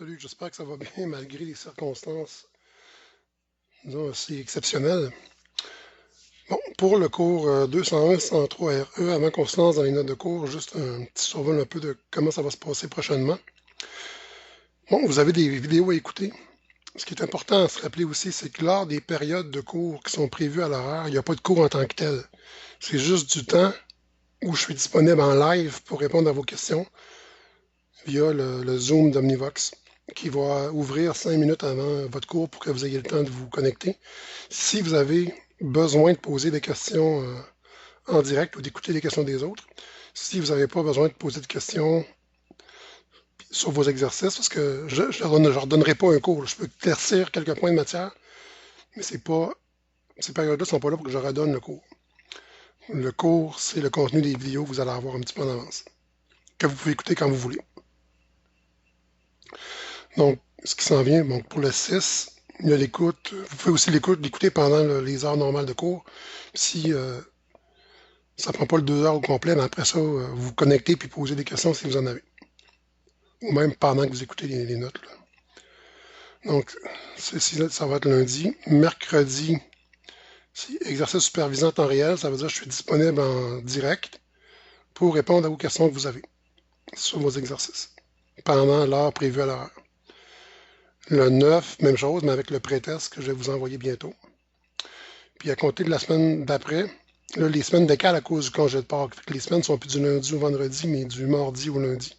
Salut, j'espère que ça va bien malgré les circonstances, disons, assez exceptionnelles. Bon, pour le cours 201-103 RE, avant qu'on se lance dans les notes de cours, juste un petit survol un peu de comment ça va se passer prochainement. Bon, vous avez des vidéos à écouter. Ce qui est important à se rappeler aussi, c'est que lors des périodes de cours qui sont prévues à l'horaire, il n'y a pas de cours en tant que tel. C'est juste du temps où je suis disponible en live pour répondre à vos questions via le Zoom d'Omnivox, qui va ouvrir 5 minutes avant votre cours pour que vous ayez le temps de vous connecter. Si vous avez besoin de poser des questions en direct ou d'écouter les questions des autres, si vous n'avez pas besoin de poser de questions sur vos exercices, parce que je ne leur donnerai pas un cours. Je peux éclaircir quelques points de matière, mais c'est pas, ces périodes-là ne sont pas là pour que je redonne le cours. Le cours, c'est le contenu des vidéos que vous allez avoir un petit peu en avance, que vous pouvez écouter quand vous voulez. Donc, ce qui s'en vient, donc pour le 6, il y a l'écoute. Vous pouvez aussi l'écouter pendant les heures normales de cours. Si ça ne prend pas le 2 heures au complet, mais après ça, vous vous connectez puis posez des questions si vous en avez. Ou même pendant que vous écoutez les notes. Là. Donc, ça va être lundi. Mercredi, c'est exercice supervisé en temps réel. Ça veut dire que je suis disponible en direct pour répondre à vos questions que vous avez sur vos exercices pendant l'heure prévue à l'heure. Le 9, même chose, mais avec le pré-test que je vais vous envoyer bientôt. Puis à compter de la semaine d'après, là, les semaines décalent à cause du congé de Pâques. Les semaines ne sont plus du lundi au vendredi, mais du mardi au lundi.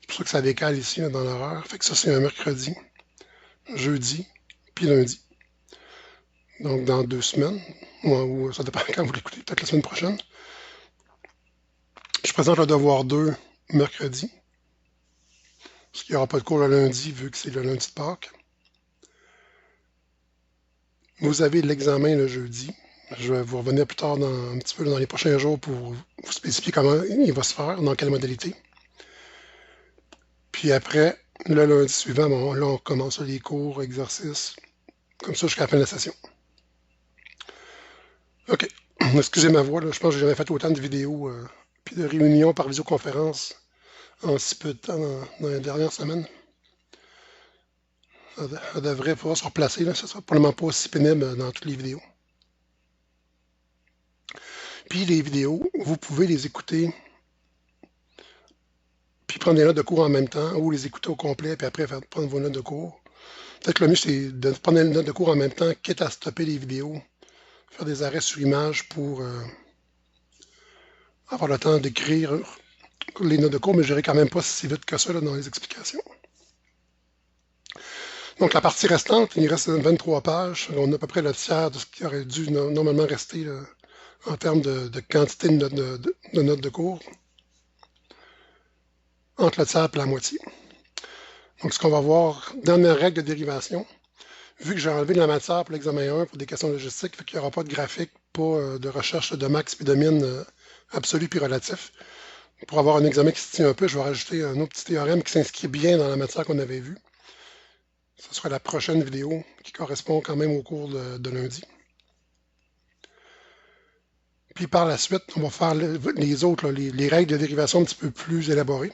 C'est pour ça que ça décale ici, là, dans l'horaire. Fait que ça, c'est un mercredi, jeudi, puis lundi. Donc, dans 2 semaines, ou ça dépend quand vous l'écoutez, peut-être la semaine prochaine. Je présente le devoir 2 mercredi. Parce qu'il n'y aura pas de cours le lundi, vu que c'est le lundi de Pâques. Vous avez l'examen le jeudi. Je vais vous revenir plus tard un petit peu dans les prochains jours pour vous spécifier comment il va se faire, dans quelle modalité. Puis après, le lundi suivant, bon, là, on commence les cours, exercices, comme ça jusqu'à la fin de la session. OK. Excusez ma voix, là, je pense que j'ai jamais fait autant de vidéos puis de réunions par visioconférence en si peu de temps dans les dernières semaines. Ça devrait pouvoir se replacer, là. Ça sera probablement pas aussi pénible dans toutes les vidéos. Puis les vidéos, vous pouvez les écouter puis prendre des notes de cours en même temps, ou les écouter au complet, puis après prendre vos notes de cours. Peut-être que le mieux, c'est de prendre les notes de cours en même temps, quitte à stopper les vidéos, faire des arrêts sur image pour avoir le temps d'écrire les notes de cours, mais je n'irai quand même pas si vite que ça là, dans les explications. Donc la partie restante, il reste 23 pages. On a à peu près le tiers de ce qui aurait dû normalement rester là, en termes de quantité de notes de cours. Entre le tiers et la moitié. Donc ce qu'on va voir, dernière règle de dérivation. Vu que j'ai enlevé de la matière pour l'examen 1 pour des questions logistiques, fait qu'il n'y aura pas de graphique, pas de recherche de max puis de min absolu puis relatif. Pour avoir un examen qui se tient un peu, je vais rajouter un autre petit théorème qui s'inscrit bien dans la matière qu'on avait vue. Ce sera la prochaine vidéo qui correspond quand même au cours de lundi. Puis par la suite, on va faire les autres, là, les règles de dérivation un petit peu plus élaborées.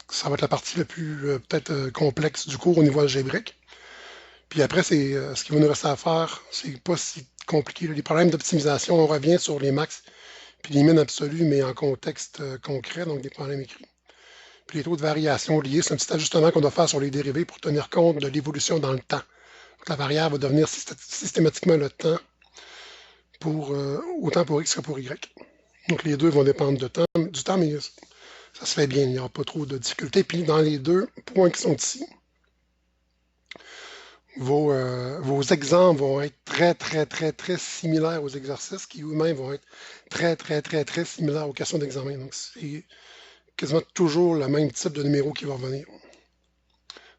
Ça va être la partie la plus peut-être complexe du cours au niveau algébrique. Puis après, ce qui va nous rester à faire, c'est pas si compliqué. Les problèmes d'optimisation, on revient sur les max puis les min absolus, mais en contexte concret, donc des problèmes écrits. Puis les taux de variation liés, c'est un petit ajustement qu'on doit faire sur les dérivés pour tenir compte de l'évolution dans le temps. Donc, la variable va devenir systématiquement le temps autant pour x que pour y. Donc les deux vont dépendre du temps, mais ça se fait bien, il n'y aura pas trop de difficultés. Puis dans les deux points qui sont ici, vos exemples vont être très similaires aux exercices qui eux-mêmes vont être très similaires aux questions d'examen. Donc, c'est quasiment toujours le même type de numéro qui va revenir.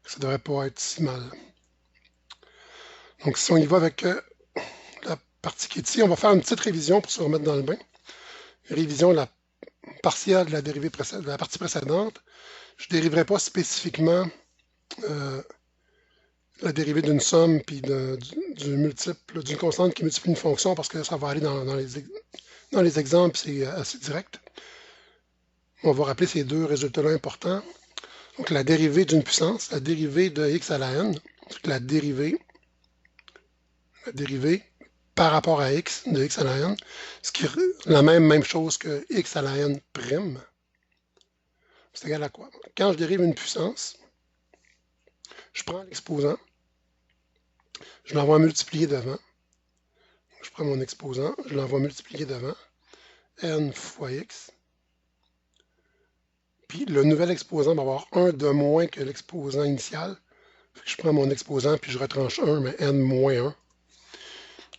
Ça ne devrait pas être si mal. Donc, si on y va avec la partie qui est ici, on va faire une petite révision pour se remettre dans le bain. Révision de la partielle de la partie précédente. Je ne dériverai pas spécifiquement la dérivée d'une somme puis du multiple, d'une constante qui multiplie une fonction parce que ça va aller dans les exemples, c'est assez direct. On va rappeler ces deux résultats-là importants. Donc la dérivée d'une puissance, la dérivée de x à la n, la dérivée par rapport à x, de x à la n, ce qui est la même chose que x à la n prime, c'est égal à quoi? Quand je dérive une puissance, je prends l'exposant, je l'envoie multiplier devant, je prends mon exposant, je l'envoie multiplier devant, n fois x, puis le nouvel exposant va avoir 1 de moins que l'exposant initial, je prends mon exposant, puis je retranche 1, mais n moins 1,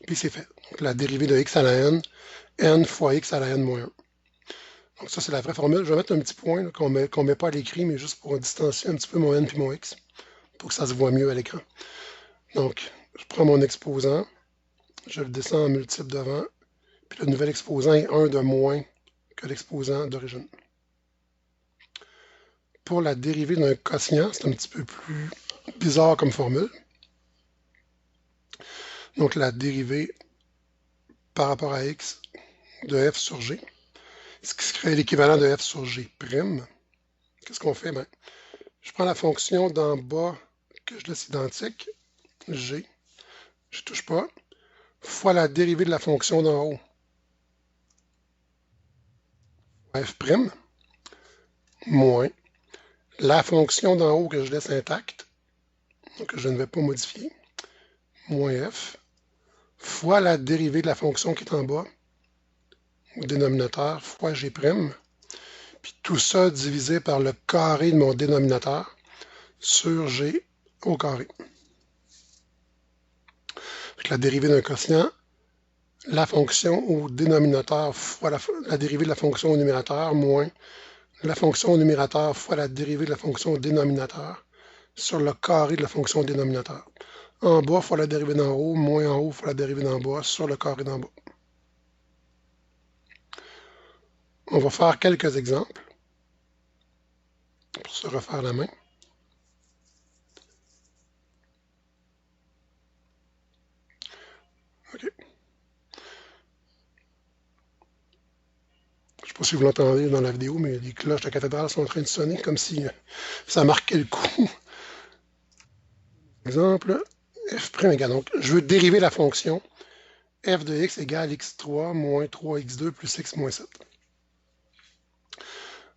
puis c'est fait. Donc la dérivée de x à la n fois x à la n moins 1. Donc ça, c'est la vraie formule. Je vais mettre un petit point qu'on ne met pas à l'écrit, mais juste pour distancier un petit peu mon n puis mon x, pour que ça se voit mieux à l'écran. Donc, je prends mon exposant, je le descends en multiple devant, puis le nouvel exposant est 1 de moins que l'exposant d'origine. Pour la dérivée d'un quotient, c'est un petit peu plus bizarre comme formule. Donc la dérivée par rapport à x de f sur g, ce qui serait l'équivalent de f sur g'. Qu'est-ce qu'on fait? Je prends la fonction d'en bas que je laisse identique, g, je ne touche pas, fois la dérivée de la fonction d'en haut, f', moins la fonction d'en haut que je laisse intacte, donc que je ne vais pas modifier, moins f, fois la dérivée de la fonction qui est en bas, au dénominateur, fois g', puis tout ça divisé par le carré de mon dénominateur sur g au carré. Donc la dérivée d'un quotient, la fonction au dénominateur fois la dérivée de la fonction au numérateur, moins la fonction au numérateur fois la dérivée de la fonction au dénominateur sur le carré de la fonction au dénominateur. En bas fois la dérivée d'en haut, moins en haut fois la dérivée d'en bas sur le carré d'en bas. On va faire quelques exemples pour se refaire la main. OK. Je ne sais pas si vous l'entendez dans la vidéo, mais les cloches de la cathédrale sont en train de sonner comme si ça marquait le coup. Exemple, f' égale. Donc, je veux dériver la fonction f de x égale x3 moins 3x2 plus x moins 7.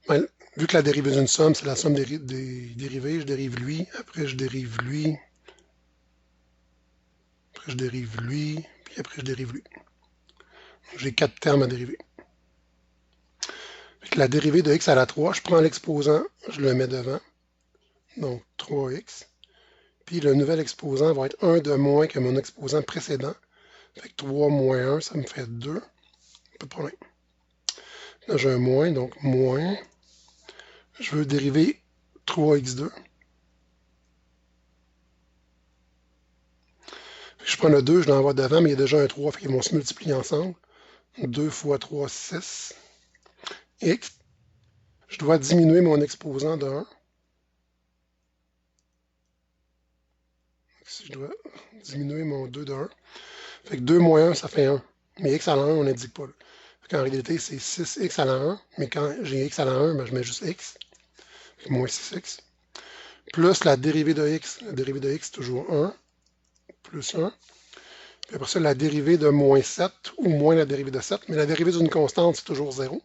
Ben, vu que la dérivée d'une somme, c'est la somme des dérivées, je dérive lui, après je dérive lui, après je dérive lui, puis après je dérive lui. J'ai 4 termes à dériver. La dérivée de x à la 3, je prends l'exposant, je le mets devant, donc 3x, puis le nouvel exposant va être 1 de moins que mon exposant précédent, fait que 3 moins 1, ça me fait 2, pas de problème. Là j'ai un moins, donc moins, je veux dériver 3x2. Je prends le 2, je l'envoie devant, mais il y a déjà un 3, fait qu'ils vont se multiplier ensemble. 2 fois 3, 6. X. Je dois diminuer mon exposant de 1. Si je dois diminuer mon 2 de 1. Fait que 2 moins 1, ça fait 1. Mais x à la 1, on n'indique pas. En réalité, c'est 6x à la 1. Mais quand j'ai x à la 1, ben, je mets juste x. Fait que moins 6x. Plus la dérivée de x. La dérivée de x, c'est toujours 1. Plus 1. Puis après ça, la dérivée de moins 7 ou moins la dérivée de 7. Mais la dérivée d'une constante, c'est toujours 0.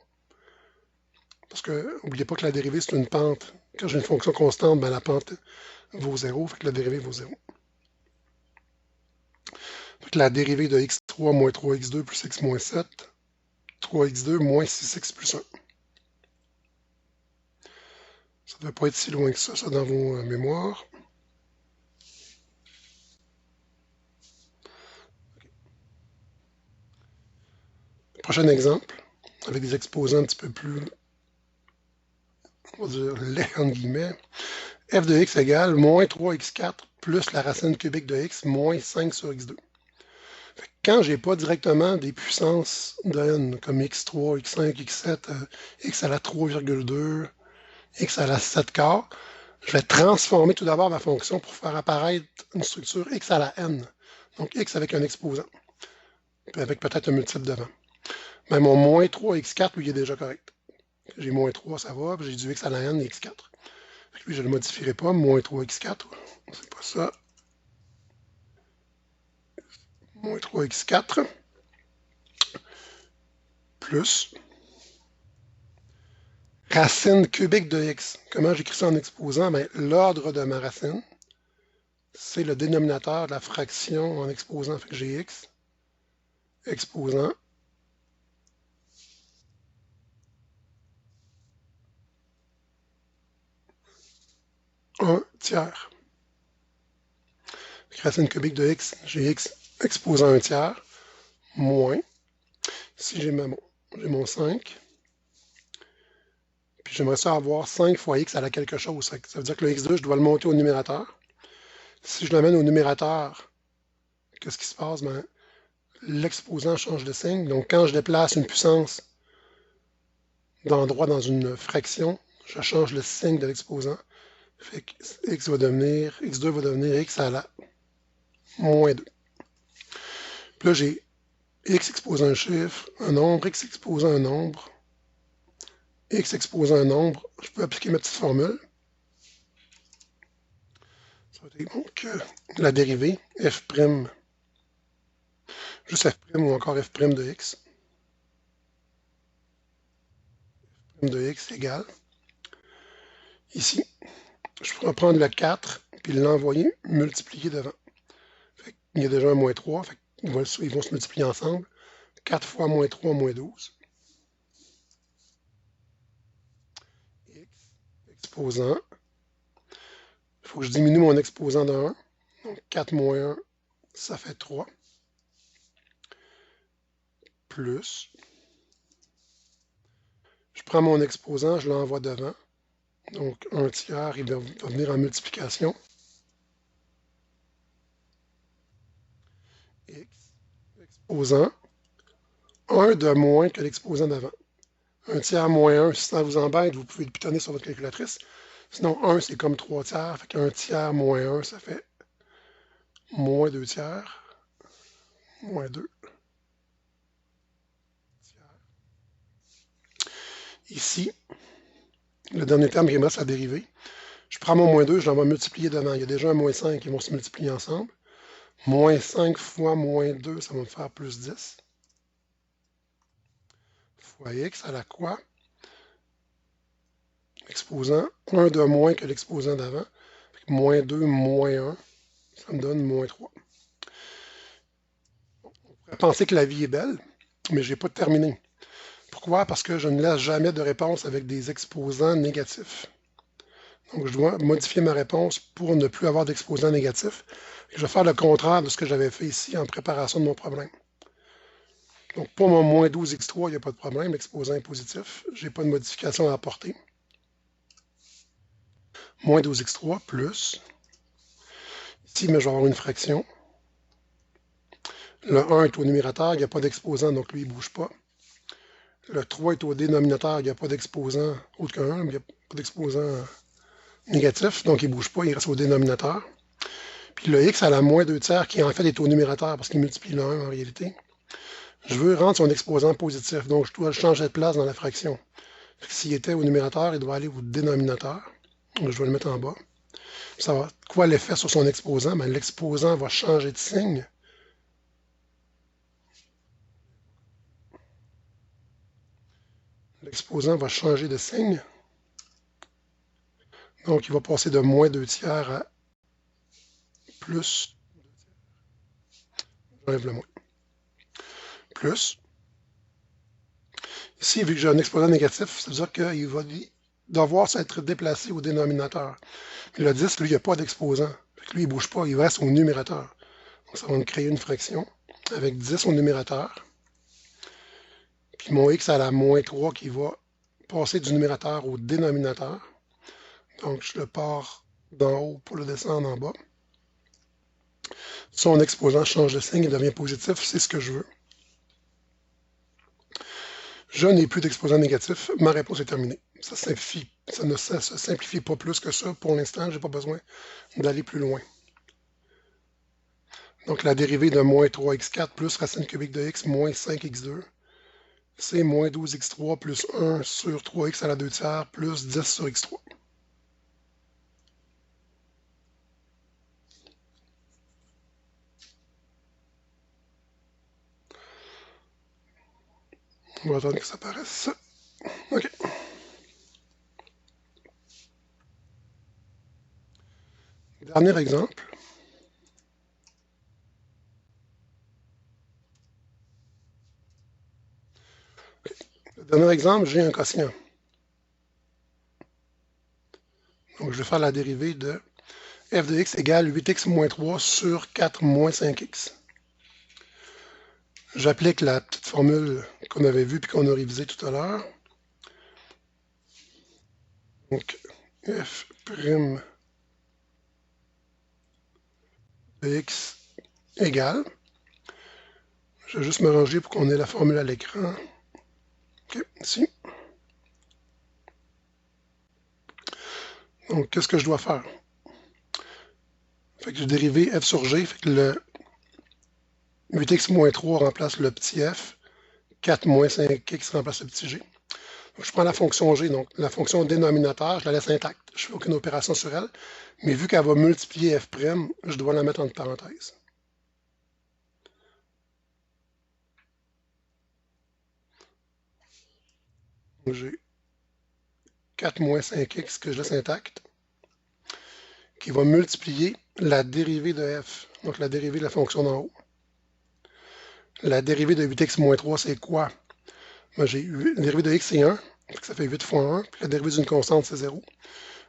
Parce que, n'oubliez pas que la dérivée, c'est une pente. Quand j'ai une fonction constante, ben, la pente vaut 0, fait que la dérivée vaut 0. Fait que la dérivée de x3 moins 3x2 plus x moins 7, 3x2 moins 6x plus 1. Ça ne devait pas être si loin que ça dans vos mémoires. Prochain exemple, avec des exposants un petit peu plus, on va dire, laids, entre guillemets. F de x égale moins 3x4 plus la racine cubique de x moins 5 sur x2. Quand je n'ai pas directement des puissances de n, comme x3, x5, x7, x à la 3,2, x à la 7 quart, je vais transformer tout d'abord ma fonction pour faire apparaître une structure x à la n. Donc x avec un exposant, puis avec peut-être un multiple devant. Mais mon moins 3x4, lui, il est déjà correct. J'ai moins 3, ça va, puis j'ai du x à la n et x4. Lui, je ne le modifierai pas. Moins 3x4. C'est pas ça. Moins 3x4. Plus. Racine cubique de x. Comment j'écris ça en exposant? Ben, l'ordre de ma racine, c'est le dénominateur de la fraction en exposant. Fait que j'ai x. Exposant. Un tiers. Racine cubique de x, j'ai x exposant un tiers, moins, si j'ai mon 5, puis j'aimerais ça avoir 5 fois x à la quelque chose. Ça veut dire que le x2, je dois le monter au numérateur. Si je l'amène au numérateur, qu'est-ce qui se passe? Ben, l'exposant change de signe. Donc, quand je déplace une puissance d'endroit dans une fraction, je change le signe de l'exposant. Fait que x2 va devenir x à la moins 2. Puis là, j'ai x exposant un chiffre, un nombre, x exposant un nombre, x exposant un nombre. Je peux appliquer ma petite formule. Ça va être donc la dérivée, f', juste f' ou encore f' de x. F' de x égale. Ici, je pourrais prendre le 4 puis l'envoyer multiplier devant. Il y a déjà un moins 3, ils vont se multiplier ensemble. 4 fois moins 3, moins 12. X exposant. Il faut que je diminue mon exposant de 1. Donc 4 moins 1, ça fait 3. Plus. Je prends mon exposant, je l'envoie devant. Donc 1 tiers, il va venir en multiplication. X exposant 1 de moins que l'exposant d'avant. 1 tiers moins 1, si ça vous embête, vous pouvez le pitonner sur votre calculatrice. Sinon, 1, c'est comme 3 tiers. Fait qu'un tiers moins 1, ça fait moins 2 tiers. Moins 2 tiers. Ici, le dernier terme qui me reste à dériver. Je prends mon moins 2, je l'envoie multiplier devant. Il y a déjà un moins 5 qui vont se multiplier ensemble. Moins 5 fois moins 2, ça va me faire plus 10. Fois x à la quoi? Exposant 1 de moins que l'exposant d'avant. Moins 2, moins 1, ça me donne moins 3. On pourrait penser que la vie est belle, mais je n'ai pas terminé. Pourquoi? Parce que je ne laisse jamais de réponse avec des exposants négatifs. Donc, je dois modifier ma réponse pour ne plus avoir d'exposants négatifs. Je vais faire le contraire de ce que j'avais fait ici en préparation de mon problème. Donc, pour mon moins 12x3, il n'y a pas de problème. L'exposant est positif. Je n'ai pas de modification à apporter. Moins 12x3 plus. Ici, mais je vais avoir une fraction. Le 1 est au numérateur, il n'y a pas d'exposant, donc lui, il ne bouge pas. Le 3 est au dénominateur, il n'y a pas d'exposant autre qu'un, mais il n'y a pas d'exposant négatif, donc il ne bouge pas, il reste au dénominateur. Puis le x à la moins 2 tiers, qui en fait est au numérateur, parce qu'il multiplie le 1 en réalité. Je veux rendre son exposant positif, donc je dois le changer de place dans la fraction. S'il était au numérateur, il doit aller au dénominateur. Donc je vais le mettre en bas. Ça va, quoi l'effet sur son exposant? Ben, l'exposant va changer de signe. L'exposant va changer de signe. Donc, il va passer de moins 2 tiers à plus. J'enlève le moins. Plus. Ici, vu que j'ai un exposant négatif, ça veut dire qu'il va devoir s'être déplacé au dénominateur. Mais le 10, lui, il n'y a pas d'exposant. Lui, il ne bouge pas, il reste au numérateur. Donc, ça va me créer une fraction avec 10 au numérateur. Puis mon x à la moins 3 qui va passer du numérateur au dénominateur. Donc, je le pars d'en haut pour le descendre en bas. Son exposant change de signe et devient positif, c'est ce que je veux. Je n'ai plus d'exposant négatif, ma réponse est terminée. Ça ne se simplifie pas plus que ça. Pour l'instant, je n'ai pas besoin d'aller plus loin. Donc, la dérivée de moins 3x4 plus racine cubique de x moins 5x2, c'est moins 12x3 plus 1 sur 3x à la 2 tiers plus 10 sur x3. On va attendre que ça apparaisse. OK. Dernier exemple. Le dernier exemple, j'ai un quotient. Donc, je vais faire la dérivée de f de x égale 8x moins 3 sur 4 moins 5x. J'applique la petite formule qu'on avait vue puis qu'on a révisée tout à l'heure. Donc, f' de x égale. Je vais juste m'arranger pour qu'on ait la formule à l'écran. OK, ici. Donc, qu'est-ce que je dois faire? Fait que j'ai dérivé f sur g, fait que le 8x moins 3 remplace le petit f, 4 moins 5x remplace le petit g. Donc, je prends la fonction g, donc la fonction dénominateur, je la laisse intacte. Je ne fais aucune opération sur elle, mais vu qu'elle va multiplier f', je dois la mettre entre parenthèses. J'ai 4 moins 5x que je laisse intacte, qui va multiplier la dérivée de f, donc la dérivée de la fonction d'en haut. La dérivée de 8x moins 3, c'est quoi? Ben, j'ai la dérivée de x, c'est 1, ça fait 8 fois 1, puis la dérivée d'une constante, c'est 0.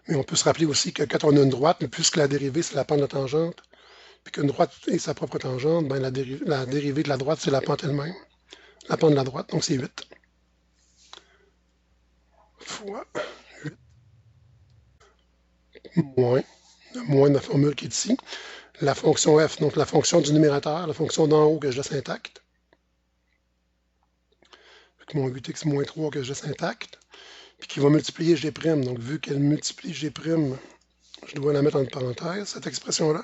Mais on peut se rappeler aussi que quand on a une droite, puisque la dérivée, c'est la pente de la tangente, puis qu'une droite est sa propre tangente, ben la dérivée de la droite, c'est la pente elle-même. La pente de la droite, donc c'est 8. Fois 8 moins, le moins de la formule qui est ici. La fonction f, donc la fonction du numérateur, la fonction d'en haut que je laisse intacte. Mon 8x moins 3 que je laisse intacte. Puis qui va multiplier g'. Donc vu qu'elle multiplie g', je dois la mettre entre parenthèses, cette expression-là.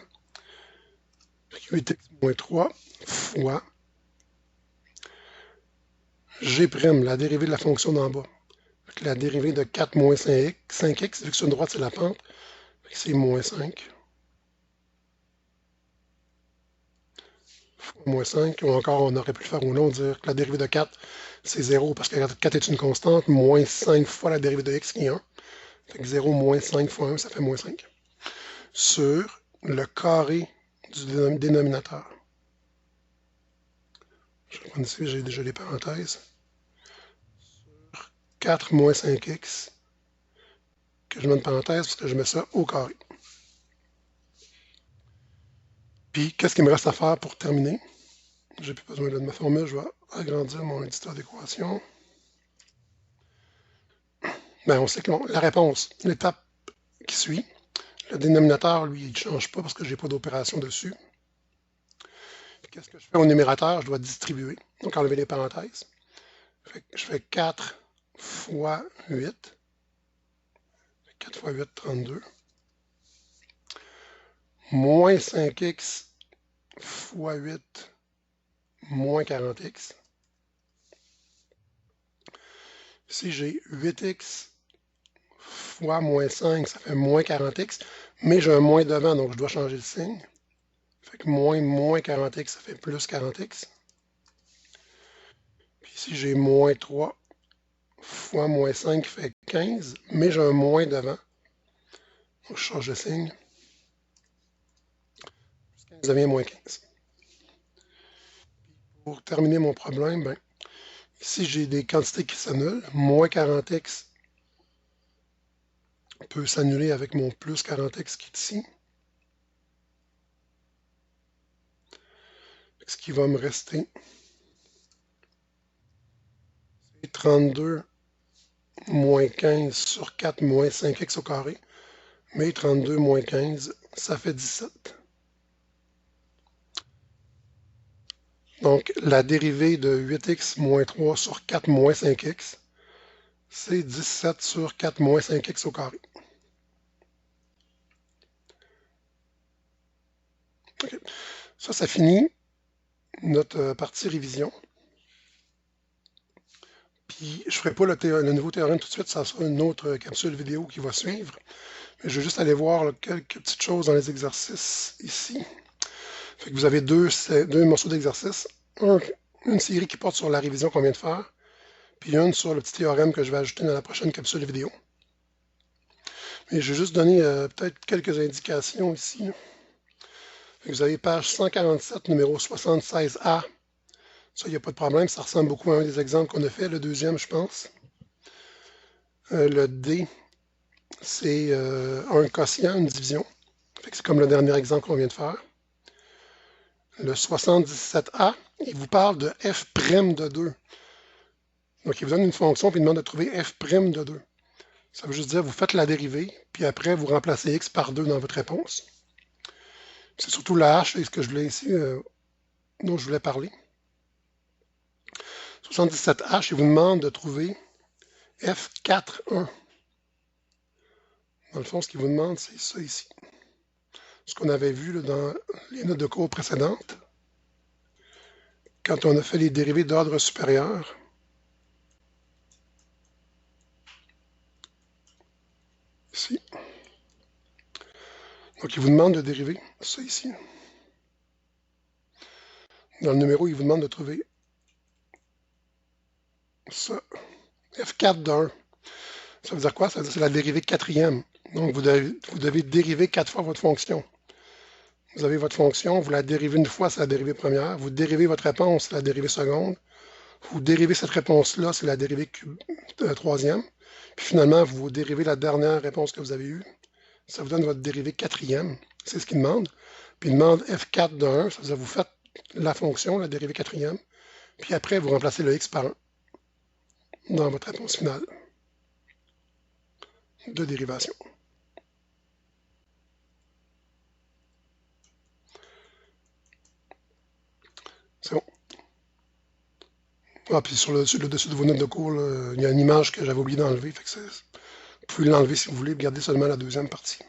8x moins 3 fois g', la dérivée de la fonction d'en bas. La dérivée de 4 moins 5x, vu que sur une droite, c'est la pente, c'est moins 5. Fois moins 5, ou encore, on aurait pu le faire au long, dire que la dérivée de 4, c'est 0, parce que 4 est une constante, moins 5 fois la dérivée de x, qui est 1. Fait que 0 moins 5 fois 1, ça fait moins 5. Sur le carré du dénominateur. Je vais prendre ici, j'ai déjà les parenthèses. Sur 4 moins 5x, que je mets une parenthèse parce que je mets ça au carré. Puis, qu'est-ce qu'il me reste à faire pour terminer? J'ai plus besoin de ma formule, je vais agrandir mon éditeur d'équations. Ben, on sait que la réponse, l'étape qui suit, le dénominateur, lui, il ne change pas parce que je n'ai pas d'opération dessus. Qu'est-ce que je fais au numérateur? Je dois distribuer, donc enlever les parenthèses. Je fais 4 fois 8. 4 fois 8, 32. Moins 5x fois 8, moins 40x. Ici, j'ai 8x fois moins 5, ça fait moins 40x, mais j'ai un moins devant, donc je dois changer le signe. Fait que moins 40x, ça fait plus 40x. Puis ici, j'ai moins 3 fois moins 5 qui fait 15, mais j'ai un moins devant. Donc, je change de signe. Plus 15 devient moins 15. Pour terminer mon problème, ben, ici, j'ai des quantités qui s'annulent. Moins 40x peut s'annuler avec mon plus 40x qui est ici. Ce qui va me rester, c'est 32 moins 15 sur 4 moins 5x au carré. Mais 32 moins 15, ça fait 17. Donc, la dérivée de 8x moins 3 sur 4 moins 5x, c'est 17 sur 4 moins 5x au carré. Okay. Ça finit notre partie révision. Puis, je ne ferai pas le nouveau théorème tout de suite, ça sera une autre capsule vidéo qui va suivre. Mais je vais juste aller voir quelques petites choses dans les exercices ici. Fait que vous avez deux morceaux d'exercice. Une série qui porte sur la révision qu'on vient de faire, puis une sur le petit théorème que je vais ajouter dans la prochaine capsule vidéo. Et je vais juste donner peut-être quelques indications ici. Vous avez page 147, numéro 76A. Ça, il n'y a pas de problème, ça ressemble beaucoup à un des exemples qu'on a fait, le deuxième, je pense. Le D, c'est un quotient, une division. C'est comme le dernier exemple qu'on vient de faire. Le 77A, il vous parle de f' de 2. Donc, il vous donne une fonction puis il demande de trouver f' de 2. Ça veut juste dire, vous faites la dérivée, puis après, vous remplacez x par 2 dans votre réponse. C'est surtout la h, c'est ce que je voulais ici, dont je voulais parler. 77H, il vous demande de trouver F4.1. Dans le fond, ce qu'il vous demande, c'est ça ici. Ce qu'on avait vu là, dans les notes de cours précédentes, quand on a fait les dérivés d'ordre supérieur. Ici. Donc, il vous demande de dériver ça ici. Dans le numéro, il vous demande de trouver ça. F4 de 1. Ça veut dire quoi? Ça veut dire que c'est la dérivée quatrième. Donc, vous devez dériver 4 fois votre fonction. Vous avez votre fonction, vous la dérivez une fois, c'est la dérivée première. Vous dérivez votre réponse, c'est la dérivée seconde. Vous dérivez cette réponse-là, c'est la dérivée troisième. Puis finalement, vous dérivez la dernière réponse que vous avez eue. Ça vous donne votre dérivée quatrième. C'est ce qu'il demande. Puis il demande f4 de 1. Ça veut dire que vous faites la fonction, la dérivée quatrième. Puis après, vous remplacez le x par 1 dans votre réponse finale de dérivation. C'est bon. Ah, puis sur le dessus de vos notes de cours, là, il y a une image que j'avais oublié d'enlever. Vous pouvez l'enlever si vous voulez, garder seulement la deuxième partie.